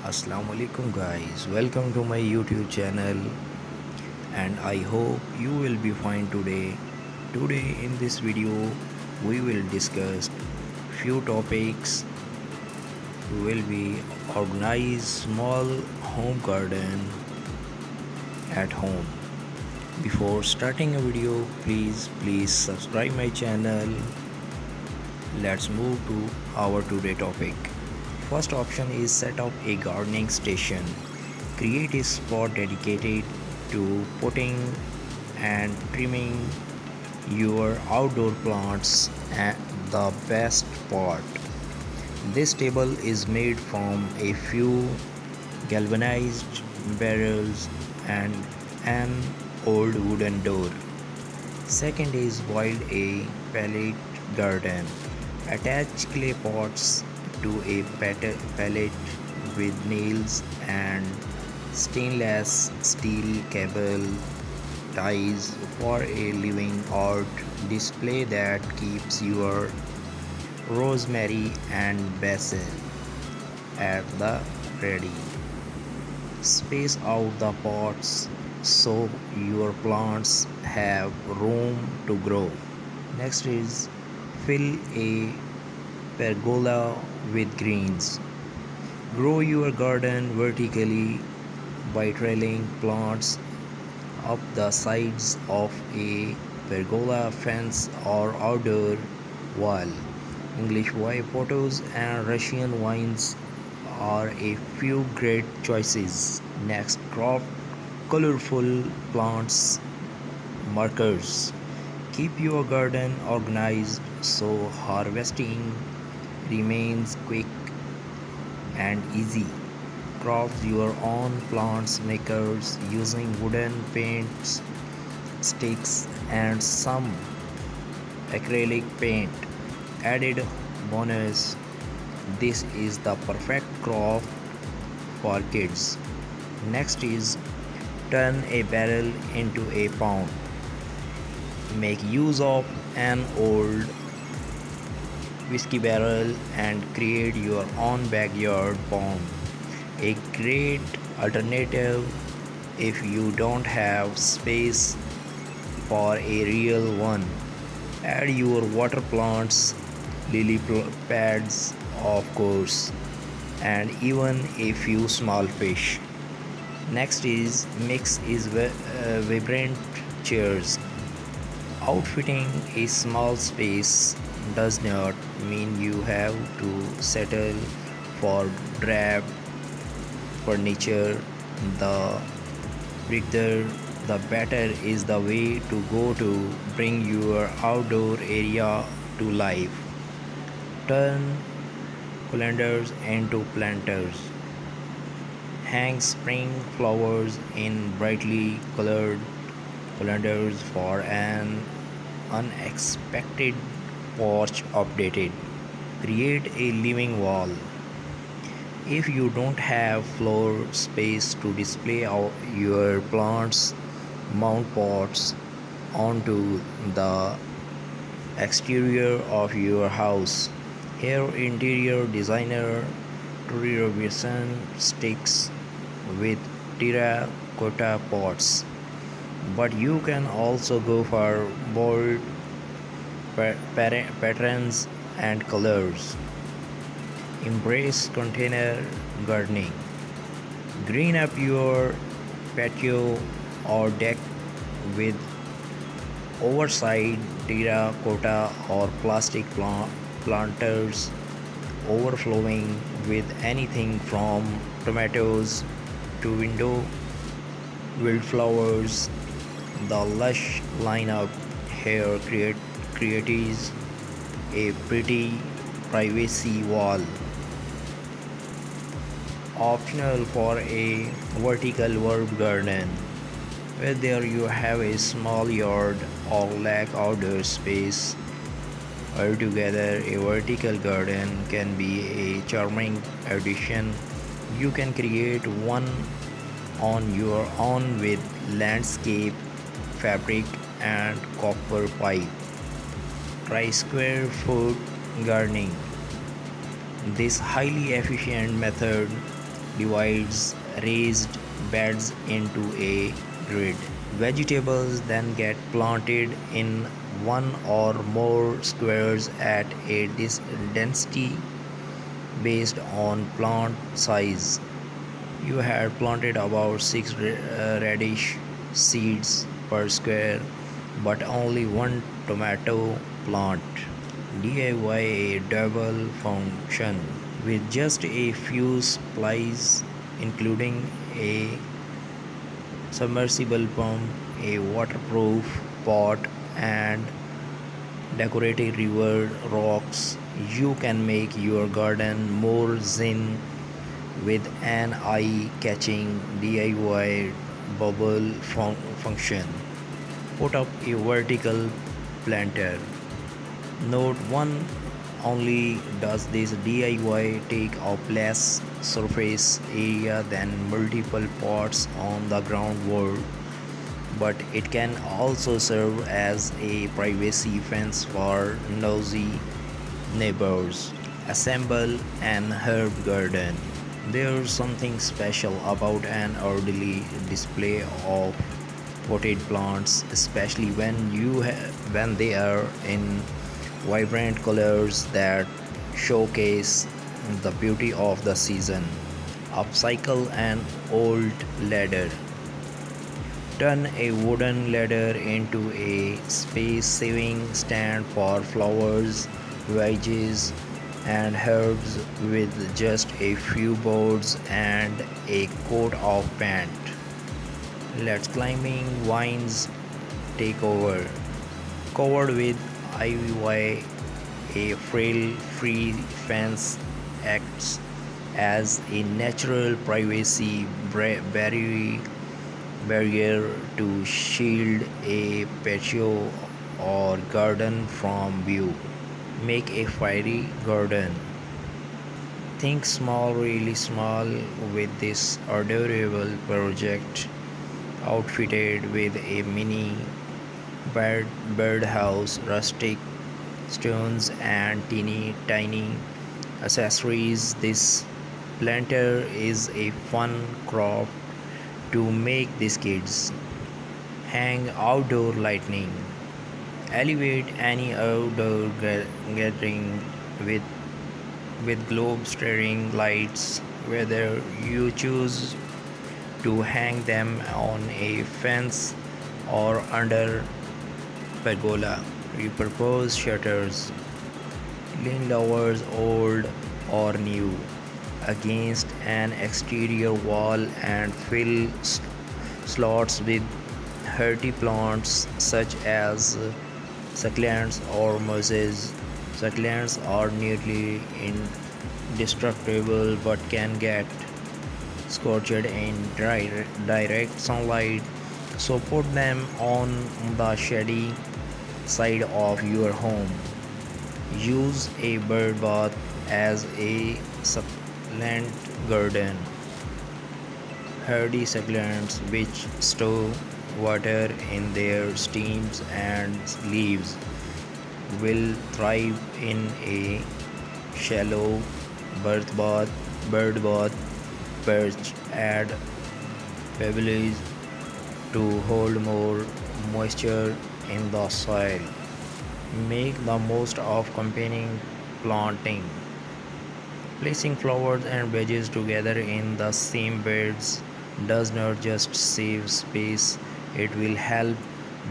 Assalamu alaikum guys, welcome to my YouTube channel and I hope you will be fine today. Today in this video we will discuss few topics. We will be organize small home garden at home. Before starting a video, please subscribe my channel. Let's move to our today topic. First option is set up a gardening station. Create a spot dedicated to potting and trimming your outdoor plants. And the best part, this table is made from a few galvanized barrels and an old wooden door. Second is build a pallet garden. Attach clay pots to a pallet with nails and stainless steel cable ties for a living art display that keeps your rosemary and basil at the ready. Space out the pots so your plants have room to grow. Next is fill a pergola with greens. Grow your garden vertically by trailing plants up the sides of a pergola fence or outdoor wall. English white potatoes and Russian vines are a few great choices. Next, crop colorful plants markers. Keep your garden organized so harvesting remains quick and easy. Craft your own plants makers using wooden paints, sticks, and some acrylic paint. Added bonus, this is the perfect craft for kids. Next is turn a barrel into a pond. Make use of an old whiskey barrel and create your own backyard pond. A great alternative if you don't have space for a real one. Add your water plants, lily pads, of course, and even a few small fish. Next is mix is vibrant chairs. Outfitting a small space does not mean you have to settle for drab furniture. The bigger the better is the way to go to bring your outdoor area to life. Turn colanders into planters. Hang spring flowers in brightly colored colanders for an unexpected porch updated. Create a living wall. If you don't have floor space to display your plants, mount pots onto the exterior of your house. Here, interior designer Tori Robinson sticks with terracotta pots, but you can also go for bold patterns and colors. Embrace container gardening. Green up your patio or deck with oversized terracotta or plastic planters overflowing with anything from tomatoes to window wildflowers. The lush lineup here creates a pretty privacy wall. Optional for a vertical herb garden. Whether you have a small yard or lack outdoor space, altogether a vertical garden can be a charming addition. You can create one on your own with landscape fabric and copper pipe. Try square foot gardening. This highly efficient method divides raised beds into a grid. Vegetables then get planted in one or more squares at a density based on plant size. You had planted about 6 radish seeds per square, but only one tomato plant. DIY a double function with just a few supplies, including a submersible pump, a waterproof pot, and decorative river rocks. You can make your garden more zen with an eye-catching DIY bubble function. Put up a vertical planter. Note 1: only does this DIY take up less surface area than multiple pots on the ground world, but it can also serve as a privacy fence for nosy neighbors. Assemble an herb garden. There's something special about an orderly display of potted plants, especially when they are in vibrant colors that showcase the beauty of the season. Upcycle an old ladder. Turn a wooden ladder into a space saving stand for flowers, veggies, and herbs with just a few boards and a coat of paint. Let climbing vines take over. Covered with ivy, a frail free fence acts as a natural privacy barrier to shield a patio or garden from view. Make a fiery garden. Think small, really small with this adorable project, outfitted with a mini birdhouse, rustic stones, and teeny tiny accessories. This planter is a fun craft to make these kids. Hang outdoor lighting. Elevate any outdoor gathering with globe staring lights, whether you choose to hang them on a fence or under pergola. Repurpose shutters, lean lowers old or new against an exterior wall and fill slots with hardy plants such as succulents or mosses. Succulents are nearly indestructible but can get scorched in direct sunlight, so put them on the shady side of your home. Use a bird bath as a succulent garden. Hardy succulents which store water in their stems and leaves will thrive in a shallow bird bath perch. Add pebbles to hold more moisture in the soil. Make the most of combining planting. Placing flowers and veggies together in the same beds does not just save space, it will help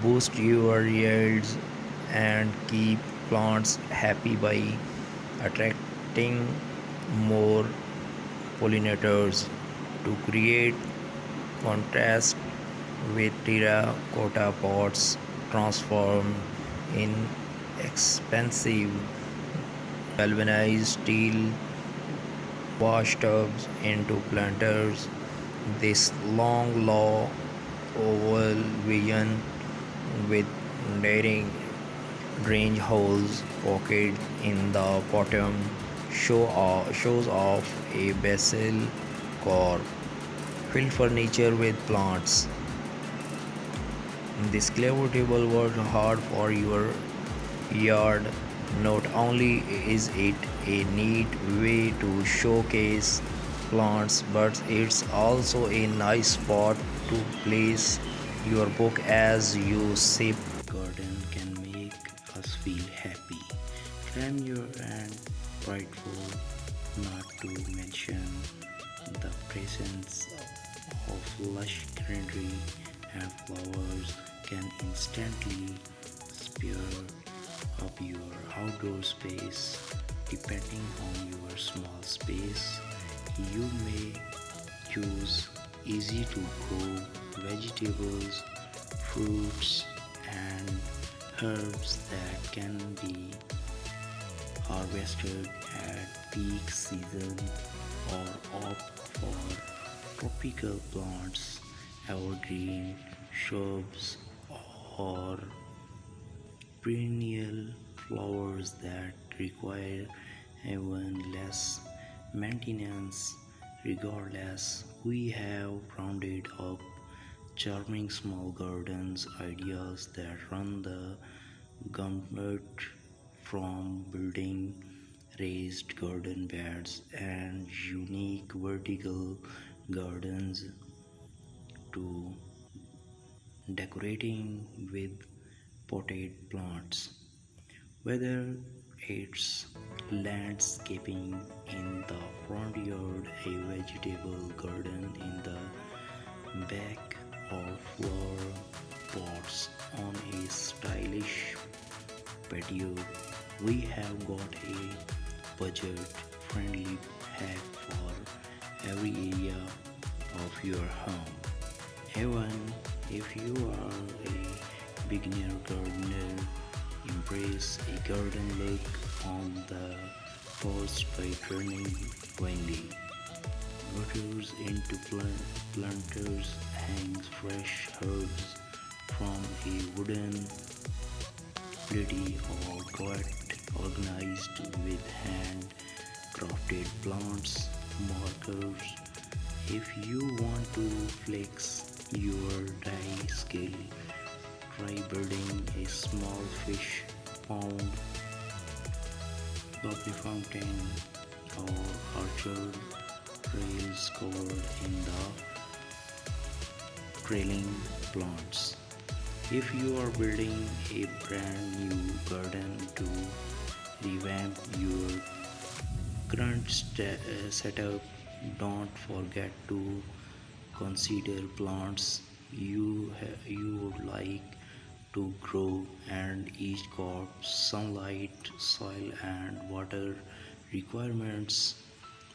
boost your yields and keep plants happy by attracting more pollinators. To create contrast with terracotta pots transformed in expensive galvanized steel wash tubs into planters. This long low oval vision with daring drainage holes pocket in the bottom shows off a basil core filled furniture with plants. This clever table worked hard for your yard. Not only is it a neat way to showcase plants, but it's also a nice spot to place your book as you sip. Garden can make us feel happy, familiar, and grateful, not to mention the presence of lush greenery and flowers can instantly spur up your outdoor space. Depending on your small space, you may choose easy to grow vegetables, fruits, and herbs that can be harvested at peak season or opt for tropical plants, evergreen shrubs, or perennial flowers that require even less maintenance. Regardless, we have rounded up charming small gardens ideas that run the gamut, from building raised garden beds and unique vertical gardens to decorating with potted plants. Whether it's landscaping in the front yard, a vegetable garden in the back, or flower pots on a stylish patio, we have got a budget friendly hack for every area of your home. Even if you are a beginner gardener, embrace a garden look on the first by turning windy gutters into planters, hangs fresh herbs from a wooden pretty or got organized with hand crafted plants markers. If you want to flex your dye skill, try building a small fish pond, lovely fountain, or orchard trails covered in the trailing plants. If you are building a brand new garden to revamp your current setup, don't forget to consider plants you would like to grow, and each got sunlight, soil, and water requirements.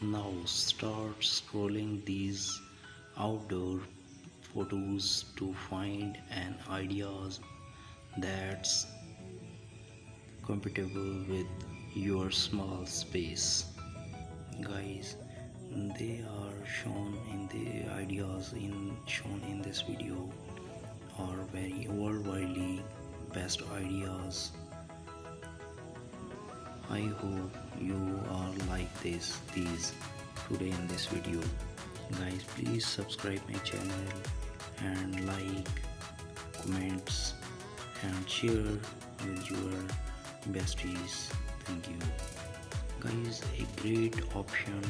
Now start scrolling these outdoor photos to find an ideas that's compatible with your small space. Guys, they are shown in the ideas in shown in this video are very worldwide best ideas. I hope you all like these today in this video. Guys, please subscribe my channel and like, comments, and share with your besties. Thank you. Guys, a great option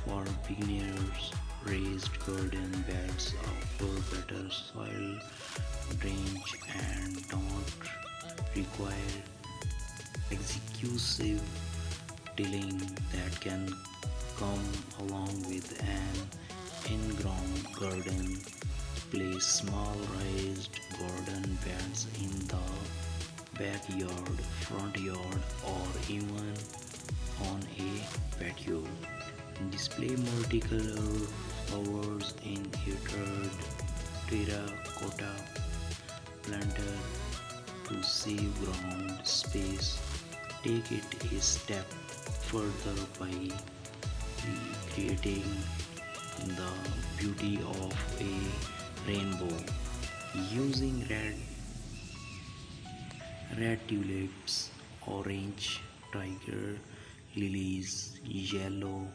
for beginners. Raised garden beds offer better soil drainage and don't require excessive tilling that can come along with an in-ground garden. Place small raised garden beds in the backyard, front yard, or even on a patio. Display multicolor flowers in a terracotta planter to save ground space. Take it a step further by recreating the beauty of a rainbow using red tulips, orange tiger lilies, yellow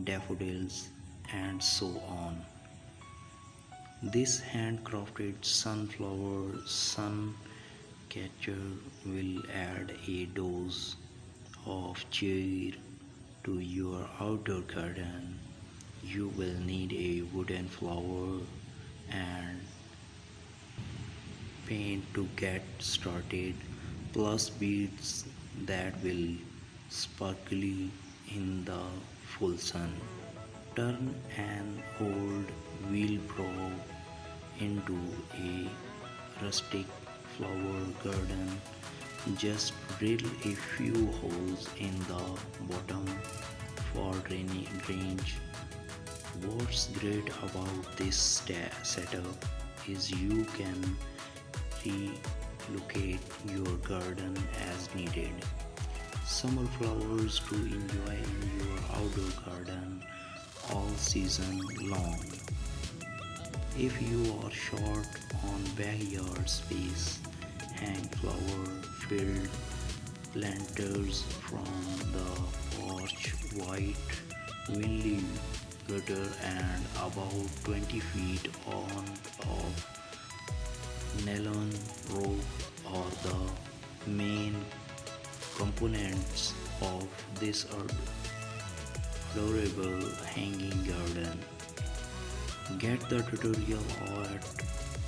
daffodils, and so on. This handcrafted sunflower sun catcher will add a dose of cheer to your outdoor garden, you will need a wooden flower and paint to get started, plus beads that will sparkle in the full sun. Turn an old wheelbarrow into a rustic flower garden. Just drill a few holes in the bottom for drainage. What's great about this setup is you can relocate your garden as needed. Summer flowers to enjoy in your outdoor garden all season long. If you are short on backyard space, hang flower filled planters from the porch, white windy gutter and about 20 feet on of nylon rope are the main components of this adorable hanging garden. Get the tutorial at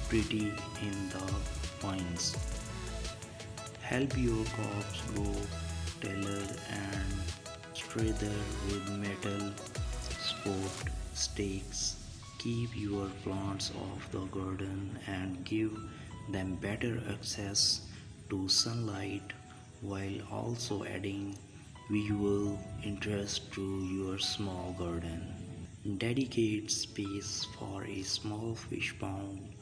Pretty in the Pines. Help your crops grow taller and straighter with metal support stakes. Keep your plants off the garden and give them better access to sunlight while also adding visual interest to your small garden. Dedicate space for a small fish pond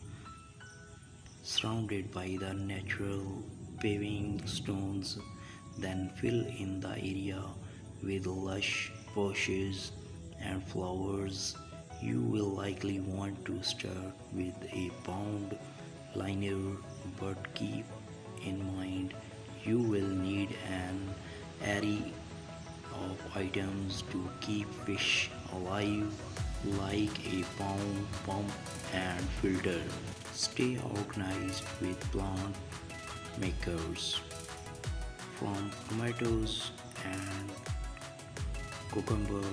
surrounded by the natural paving stones, then fill in the area with lush bushes and flowers. You will likely want to start with a pond liner, but keep in mind you will need an array of items to keep fish alive, like a pump and filter. Stay organized with plant makers, from tomatoes and cucumber